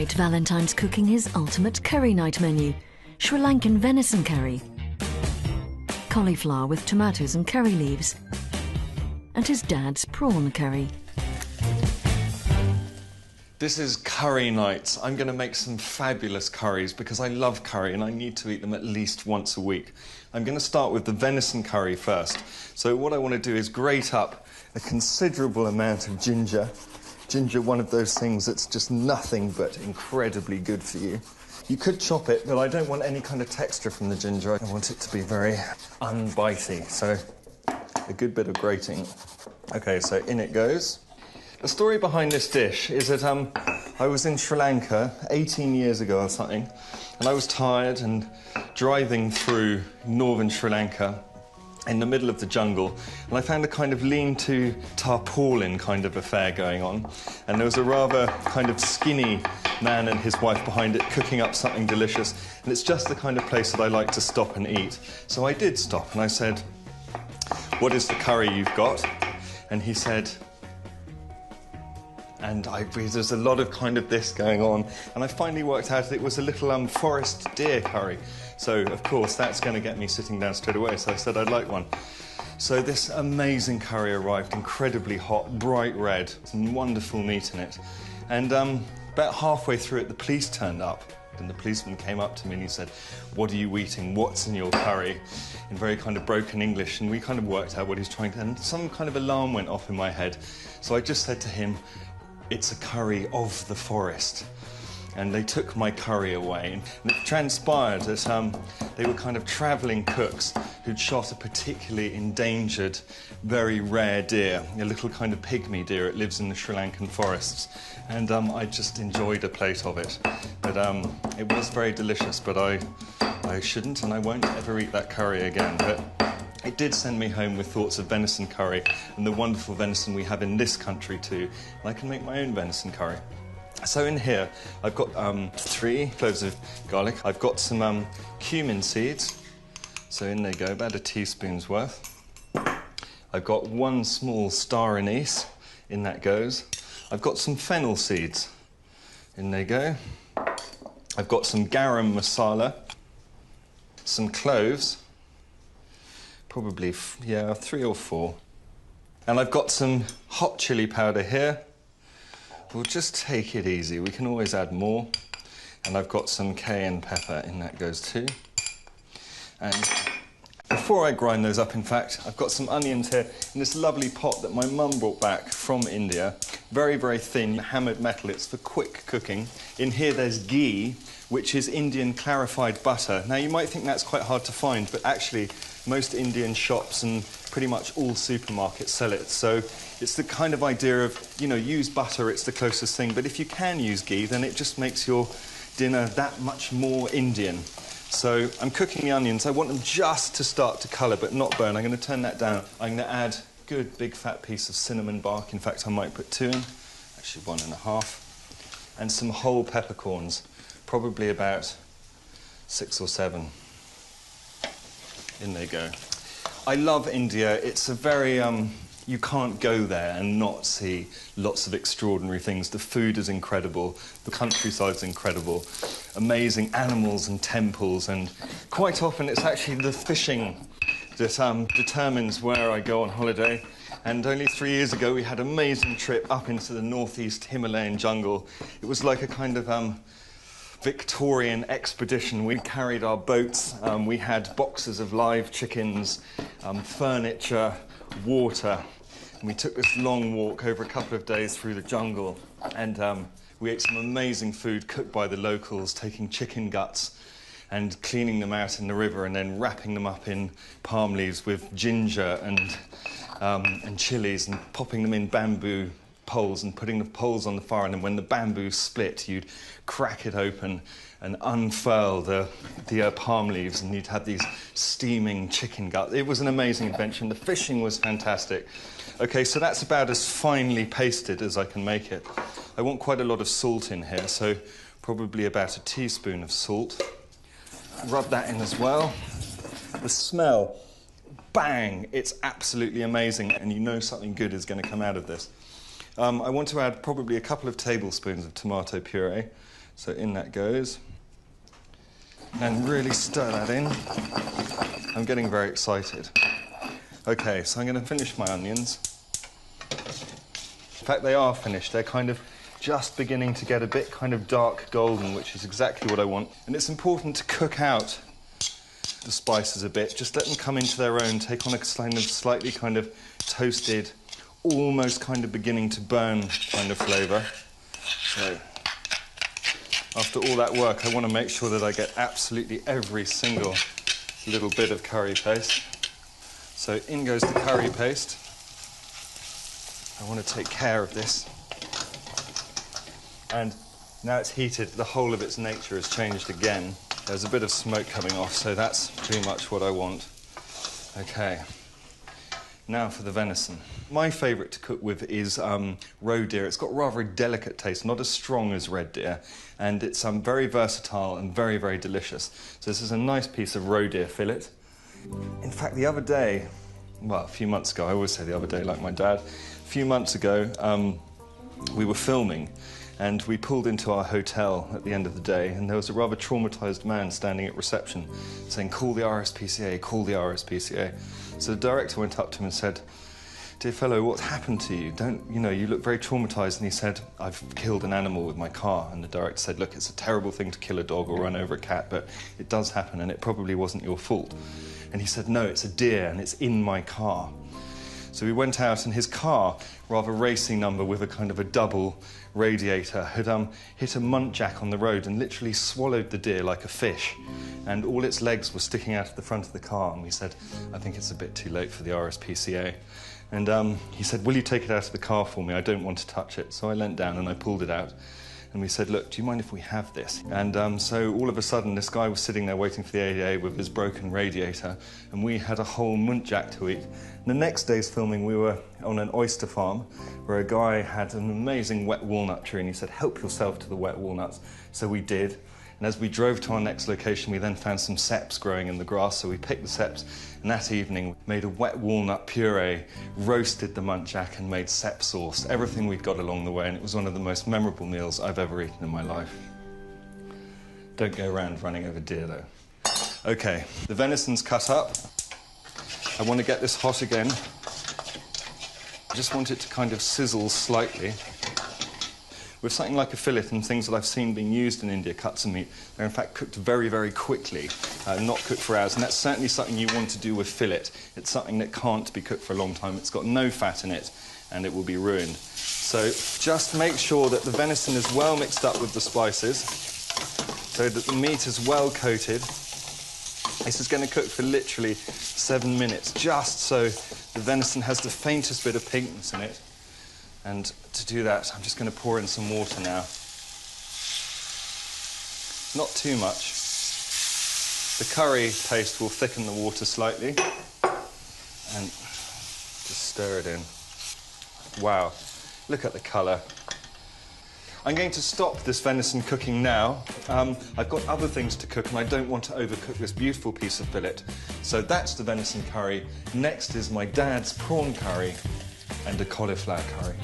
Tonight, Valentine's cooking his ultimate curry night menu. Sri Lankan venison curry, cauliflower with tomatoes and curry leaves, and his dad's prawn curry. This is curry night. I'm going to make some fabulous curries because I love curry and I need to eat them at least once a week. I'm going to start with the venison curry first. So what I want to do is grate up a considerable amount of ginger. Ginger, one of those things that's just nothing but incredibly good for you. You could chop it, but I don't want any kind of texture from the ginger. I want it to be very unbitey, so a good bit of grating. OK, so in it goes. The story behind this dish is that I was in Sri Lanka 18 years ago or something, and I was tired and driving through northern Sri Lanka in the middle of the jungle, and I found a kind of lean-to tarpaulin kind of affair going on, and there was a rather kind of skinny man and his wife behind it cooking up something delicious, and it's just the kind of place that I like to stop and eat. So I did stop, and I said, "What is the curry you've got?" And he said, and there's a lot of kind of this going on, and I finally worked out that it was a little forest deer curry. So, of course, that's going to get me sitting down straight away, so I said I'd like one. So this amazing curry arrived, incredibly hot, bright red, some wonderful meat in it. And about halfway through it, the police turned up, and the policeman came up to me and he said, "What are you eating? What's in your curry?" in very kind of broken English, and we kind of worked out what he was trying to... And some kind of alarm went off in my head. So I just said to him, "It's a curry of the forest." And they took my curry away. And it transpired that they were kind of travelling cooks who'd shot a particularly endangered, very rare deer, a little kind of pygmy deer. It lives in the Sri Lankan forests. And I just enjoyed a plate of it. But it was very delicious, but I shouldn't and I won't ever eat that curry again. But it did send me home with thoughts of venison curry and the wonderful venison we have in this country too. And I can make my own venison curry. So in here, I've got 3 cloves of garlic. I've got some cumin seeds. So in they go, about a teaspoon's worth. I've got 1 small star anise. In that goes. I've got some fennel seeds. In they go. I've got some garam masala. Some cloves. Probably, 3 or 4. And I've got some hot chili powder here. We'll just take it easy. We can always add more. And I've got some cayenne pepper, in that goes too. And before I grind those up, in fact, I've got some onions here in this lovely pot that my mum brought back from India. Very, very thin, hammered metal. It's for quick cooking. In here there's ghee, which is Indian clarified butter. Now, you might think that's quite hard to find, but actually most Indian shops and pretty much all supermarkets sell it. So it's the kind of idea of, use butter, it's the closest thing. But if you can use ghee, then it just makes your dinner that much more Indian. So I'm cooking the onions. I want them just to start to colour, but not burn. I'm going to turn that down. I'm going to add a good big fat piece of cinnamon bark. In fact, I might put 2 in, actually 1.5. And some whole peppercorns, probably about 6 or 7. In they go. I love India. It's a very, you can't go there and not see lots of extraordinary things. The food is incredible. The countryside's incredible. Amazing animals and temples. And quite often it's actually the fishing that determines where I go on holiday. And only 3 years ago we had an amazing trip up into the northeast Himalayan jungle. It was like a kind of Victorian expedition. We carried our boats, we had boxes of live chickens, furniture, water, and we took this long walk over a couple of days through the jungle, and we ate some amazing food cooked by the locals, taking chicken guts and cleaning them out in the river and then wrapping them up in palm leaves with ginger and chilies and popping them in bamboo poles and putting the poles on the fire, and then when the bamboo split, you'd crack it open and unfurl the palm leaves, and you'd have these steaming chicken guts. It was an amazing adventure, and the fishing was fantastic. OK, so that's about as finely pasted as I can make it. I want quite a lot of salt in here, so probably about a teaspoon of salt. Rub that in as well. The smell, bang, it's absolutely amazing, and you know something good is going to come out of this. I want to add probably a couple of tablespoons of tomato puree, So in that goes. And really stir that in. I'm getting very excited. Okay, so I'm going to finish my onions. In fact, they are finished. They're kind of just beginning to get a bit kind of dark golden, which is exactly what I want. And it's important to cook out the spices a bit. Just let them come into their own, take on a kind of slightly kind of toasted, almost kind of beginning to burn kind of flavour. So after all that work, I want to make sure that I get absolutely every single little bit of curry paste. So in goes the curry paste. I want to take care of this. And now it's heated, the whole of its nature has changed again. There's a bit of smoke coming off, so that's pretty much what I want. Okay, now for the venison. My favourite to cook with is roe deer. It's got rather a delicate taste, not as strong as red deer, and it's very versatile and very, very delicious. So this is a nice piece of roe deer fillet. In fact, the other day, well, a few months ago, I always say the other day like my dad, a few months ago, we were filming, and we pulled into our hotel at the end of the day, and there was a rather traumatised man standing at reception saying, "Call the RSPCA, call the RSPCA." So the director went up to him and said, "Dear fellow, what's happened to you? You look very traumatised." And he said, "I've killed an animal with my car." And the director said, "Look, it's a terrible thing to kill a dog or run over a cat, but it does happen, and it probably wasn't your fault." And he said, "No, it's a deer, and it's in my car." So we went out, and his car, rather racy number with a kind of a double radiator, had hit a muntjac on the road and literally swallowed the deer like a fish. And all its legs were sticking out of the front of the car. And we said, "I think it's a bit too late for the RSPCA." And he said, "Will you take it out of the car for me? I don't want to touch it." So I leant down and I pulled it out. And we said, "Look, do you mind if we have this?" And so all of a sudden, this guy was sitting there waiting for the ADA with his broken radiator, and we had a whole muntjac to eat. And the next day's filming, we were on an oyster farm where a guy had an amazing wet walnut tree, and he said, "Help yourself to the wet walnuts." So we did. And as we drove to our next location, we then found some seps growing in the grass, so we picked the seps, and that evening made a wet walnut puree, roasted the muntjac, and made sep sauce, everything we'd got along the way, and it was one of the most memorable meals I've ever eaten in my life. Don't go around running over deer, though. Okay, the venison's cut up. I want to get this hot again. I just want it to kind of sizzle slightly. With something like a fillet and things that I've seen being used in India, cuts of meat, they're in fact cooked very, very quickly, not cooked for hours. And that's certainly something you want to do with fillet. It's something that can't be cooked for a long time. It's got no fat in it, and it will be ruined. So just make sure that the venison is well mixed up with the spices, so that the meat is well coated. This is going to cook for literally 7 minutes, just so the venison has the faintest bit of pinkness in it. And to do that, I'm just going to pour in some water now. Not too much. The curry paste will thicken the water slightly. And just stir it in. Wow, look at the colour. I'm going to stop this venison cooking now. I've got other things to cook, and I don't want to overcook this beautiful piece of fillet. So that's the venison curry. Next is my dad's prawn curry and a cauliflower curry.